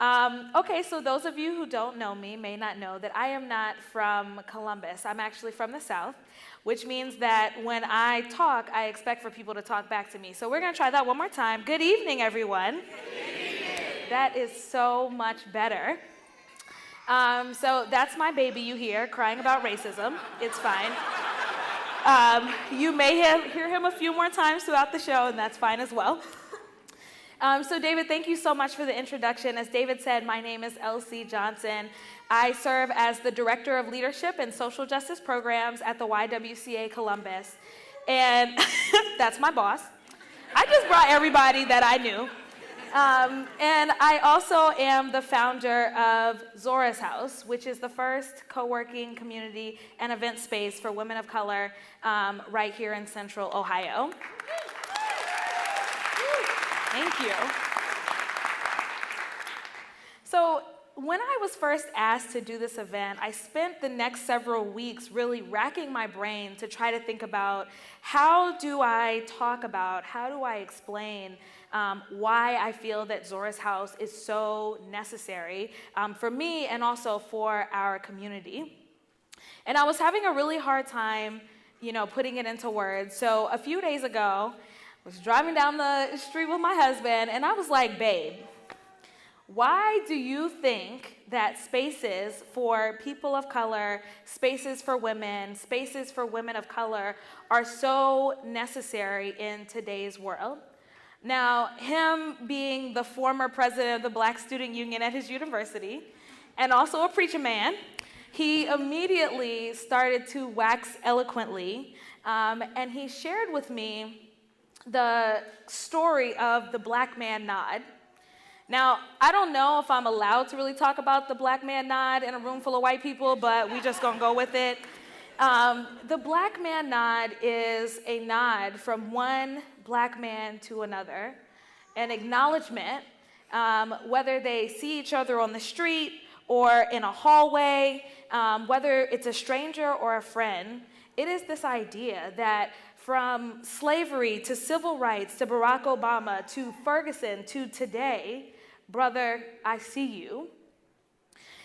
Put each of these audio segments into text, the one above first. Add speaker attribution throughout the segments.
Speaker 1: Okay, so those of you who don't know me may not know that I am not from Columbus. I'm actually from the South, which means that when I talk, I expect for people to talk back to me. So we're going to try that one more time. Good evening, everyone. Good evening. That is so much better. So that's my baby you hear crying about racism. It's fine. You may hear him a few more times throughout the show, and that's fine as well. So David, thank you so much for the introduction. As David said, my name is Elsie Johnson. I serve as the Director of Leadership and Social Justice Programs at the YWCA Columbus. And that's my boss. I just brought everybody that I knew. And I also am the founder of Zora's House, which is the first co-working community and event space for women of color right here in Central Ohio. Thank you. So when I was first asked to do this event, I spent the next several weeks really racking my brain to try to think about how do I explain why I feel that Zora's House is so necessary for me and also for our community. And I was having a really hard time, putting it into words. So a few days ago, I was driving down the street with my husband, and I was like, babe, why do you think that spaces for people of color, spaces for women of color are so necessary in today's world? Now, him being the former president of the Black Student Union at his university, and also a preacher man, he immediately started to wax eloquently, and he shared with me the story of the black man nod. Now, I don't know if I'm allowed to really talk about the black man nod in a room full of white people, but we just gonna go with it. The black man nod is a nod from one black man to another, an acknowledgement, whether they see each other on the street or in a hallway, whether it's a stranger or a friend. It is this idea that from slavery to civil rights to Barack Obama to Ferguson to today, brother, I see you.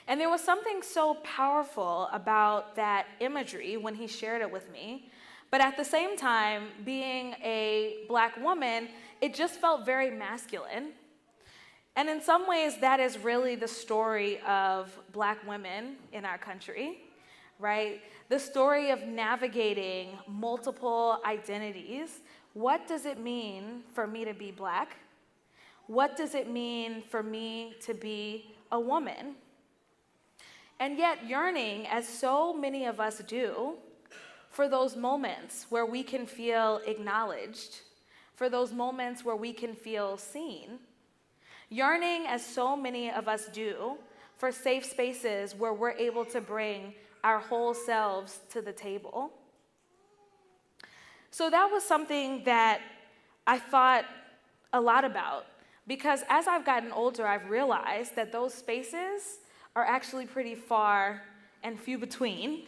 Speaker 1: And there was something so powerful about that imagery when he shared it with me. But at the same time, being a black woman, it just felt very masculine. And in some ways, that is really the story of black women in our country, right? The story of navigating multiple identities. What does it mean for me to be black? What does it mean for me to be a woman? And yet yearning, as so many of us do, for those moments where we can feel acknowledged, for those moments where we can feel seen. Yearning, as so many of us do, for safe spaces where we're able to bring our whole selves to the table. So that was something that I thought a lot about, because as I've gotten older, I've realized that those spaces are actually pretty far and few between.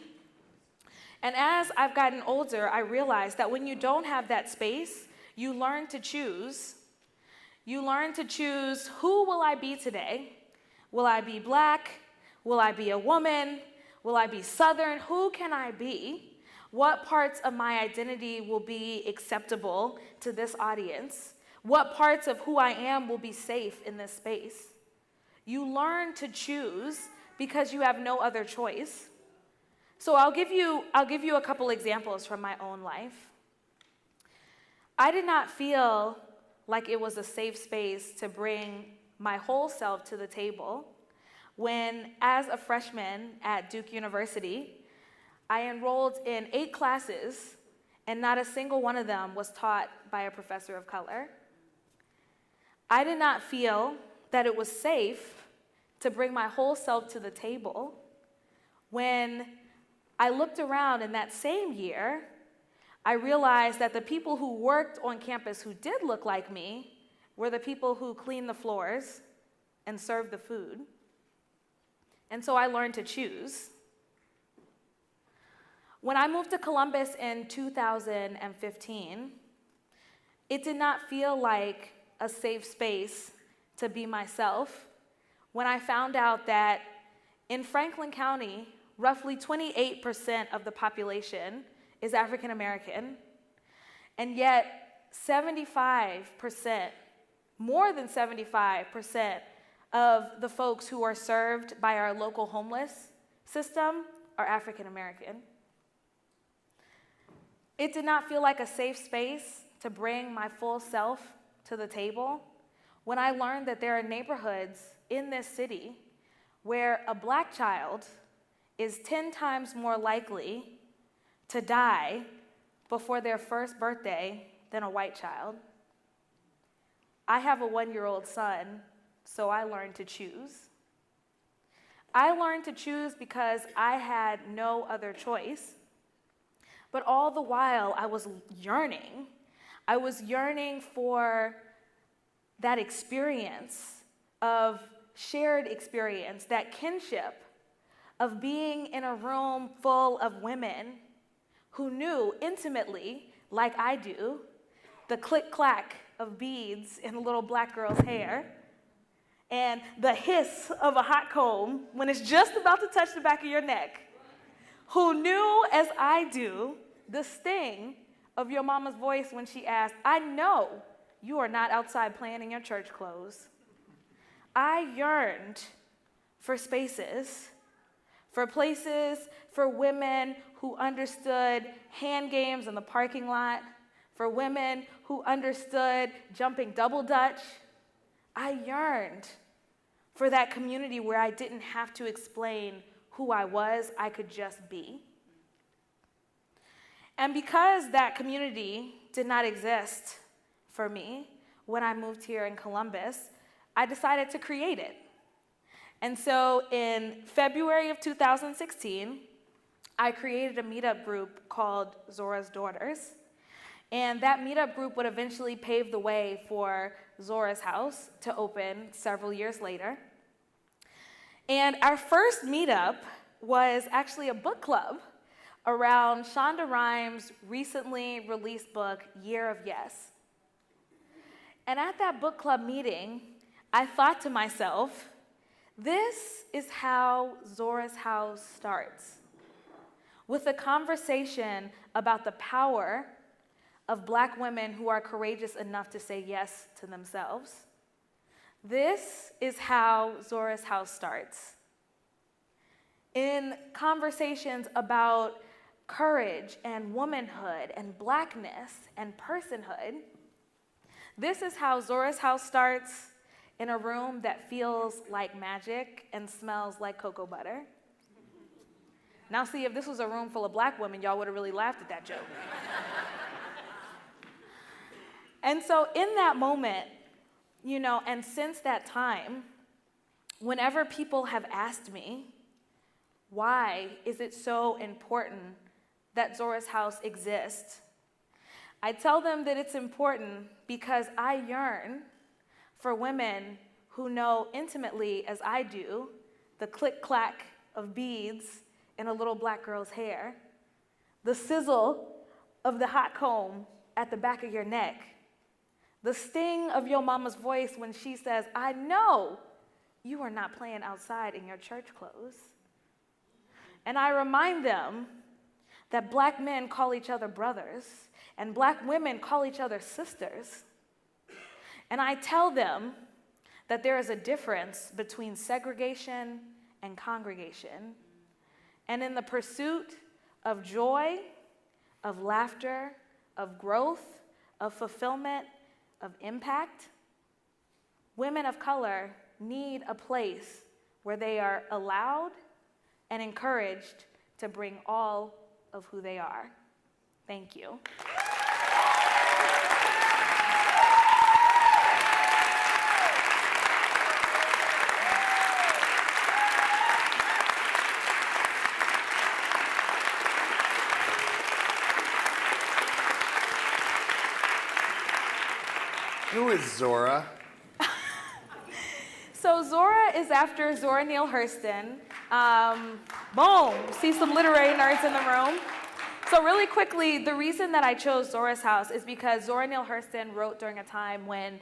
Speaker 1: And as I've gotten older, I realized that when you don't have that space, you learn to choose. You learn to choose, who will I be today? Will I be black? Will I be a woman? Will I be Southern? Who can I be? What parts of my identity will be acceptable to this audience? What parts of who I am will be safe in this space? You learn to choose because you have no other choice. So I'll give you a couple examples from my own life. I did not feel like it was a safe space to bring my whole self to the table when, as a freshman at Duke University, I enrolled in 8 classes, and not a single one of them was taught by a professor of color. I did not feel that it was safe to bring my whole self to the table when I looked around in that same year, I realized that the people who worked on campus who did look like me were the people who cleaned the floors and served the food. And so I learned to choose. When I moved to Columbus in 2015, it did not feel like a safe space to be myself when I found out that in Franklin County, roughly 28% of the population is African American, and yet 75%, more than 75% of the folks who are served by our local homeless system are African American. It did not feel like a safe space to bring my full self to the table when I learned that there are neighborhoods in this city where a black child is 10 times more likely to die before their first birthday than a white child. I have a 1-year-old son, so I learned to choose. I learned to choose because I had no other choice. But all the while, I was yearning. I was yearning for that experience of shared experience, that kinship of being in a room full of women who knew intimately, like I do, the click-clack of beads in a little black girl's hair, and the hiss of a hot comb when it's just about to touch the back of your neck, who knew, as I do, the sting of your mama's voice when she asked, I know you are not outside playing in your church clothes. I yearned for spaces, for places for women who understood hand games in the parking lot, for women who understood jumping double dutch. I yearned for that community where I didn't have to explain who I was, I could just be. And because that community did not exist for me when I moved here in Columbus, I decided to create it. And so in February of 2016, I created a meetup group called Zora's Daughters. And that meetup group would eventually pave the way for Zora's House to open several years later. And our first meetup was actually a book club around Shonda Rhimes' recently released book, Year of Yes. And at that book club meeting, I thought to myself, this is how Zora's House starts, with a conversation about the power of Black women who are courageous enough to say yes to themselves. This is how Zora's House starts. In conversations about courage and womanhood and Blackness and personhood, this is how Zora's House starts in a room that feels like magic and smells like cocoa butter. Now see, if this was a room full of Black women, y'all would have really laughed at that joke. And so in that moment, and since that time, whenever people have asked me, why is it so important that Zora's House exists, I tell them that it's important because I yearn for women who know intimately, as I do, the click-clack of beads in a little black girl's hair, the sizzle of the hot comb at the back of your neck, the sting of your mama's voice when she says, I know you are not playing outside in your church clothes. And I remind them that Black men call each other brothers and Black women call each other sisters. And I tell them that there is a difference between segregation and congregation. And in the pursuit of joy, of laughter, of growth, of fulfillment, of impact, women of color need a place where they are allowed and encouraged to bring all of who they are. Thank you.
Speaker 2: Who is Zora?
Speaker 1: So Zora is after Zora Neale Hurston. Boom, see some literary nerds in the room. So really quickly, the reason that I chose Zora's House is because Zora Neale Hurston wrote during a time when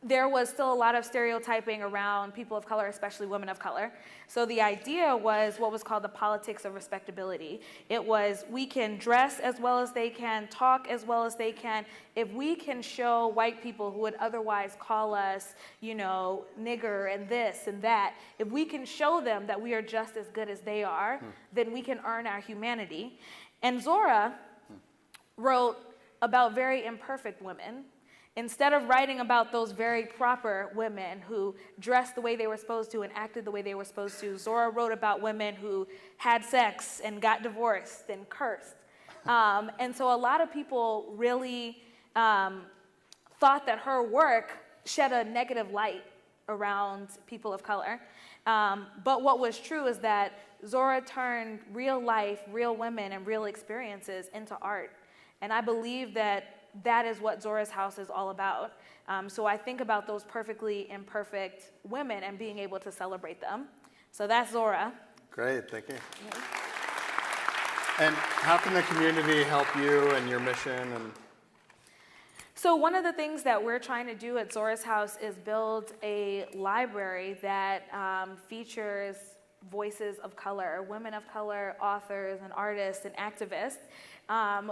Speaker 1: there was still a lot of stereotyping around people of color, especially women of color. So the idea was what was called the politics of respectability. It was, we can dress as well as they can, talk as well as they can. If we can show white people who would otherwise call us, you know, nigger and this and that, if we can show them that we are just as good as they are, then we can earn our humanity. And Zora wrote about very imperfect women. Instead of writing about those very proper women who dressed the way they were supposed to and acted the way they were supposed to, Zora wrote about women who had sex and got divorced and cursed. And so a lot of people really thought that her work shed a negative light around people of color. But what was true is that Zora turned real life, real women, and real experiences into art. And I believe that that is what Zora's house is all about. So I think about those perfectly imperfect women and being able to celebrate them. So that's Zora.
Speaker 2: Great, thank you. And how can the community help you and your mission?
Speaker 1: So one of the things that we're trying to do at Zora's house is build a library that features voices of color, women of color, authors and artists and activists.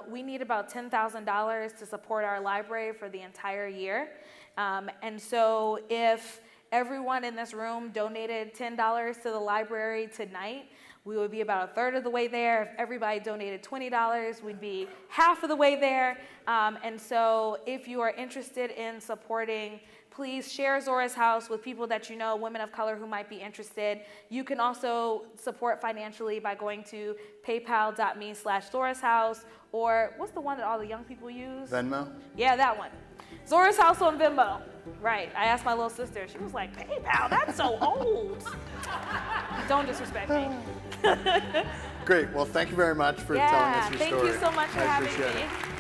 Speaker 1: We need about $10,000 to support our library for the entire year. And so if everyone in this room donated $10 to the library tonight, we would be about a third of the way there. If everybody donated $20, we'd be half of the way there. And so if you are interested in supporting, please share Zora's house with people that you know, women of color who might be interested. You can also support financially by going to paypal.me/Zora's house, or what's the one that all the young people use?
Speaker 2: Venmo?
Speaker 1: Yeah, that one. Zora's house on Venmo. Right. I asked my little sister. She was like, PayPal, that's so old. Don't disrespect me.
Speaker 2: Great. Well, thank you very much for telling us your story.
Speaker 1: Thank you so much for
Speaker 2: I
Speaker 1: having
Speaker 2: appreciate
Speaker 1: me.
Speaker 2: it.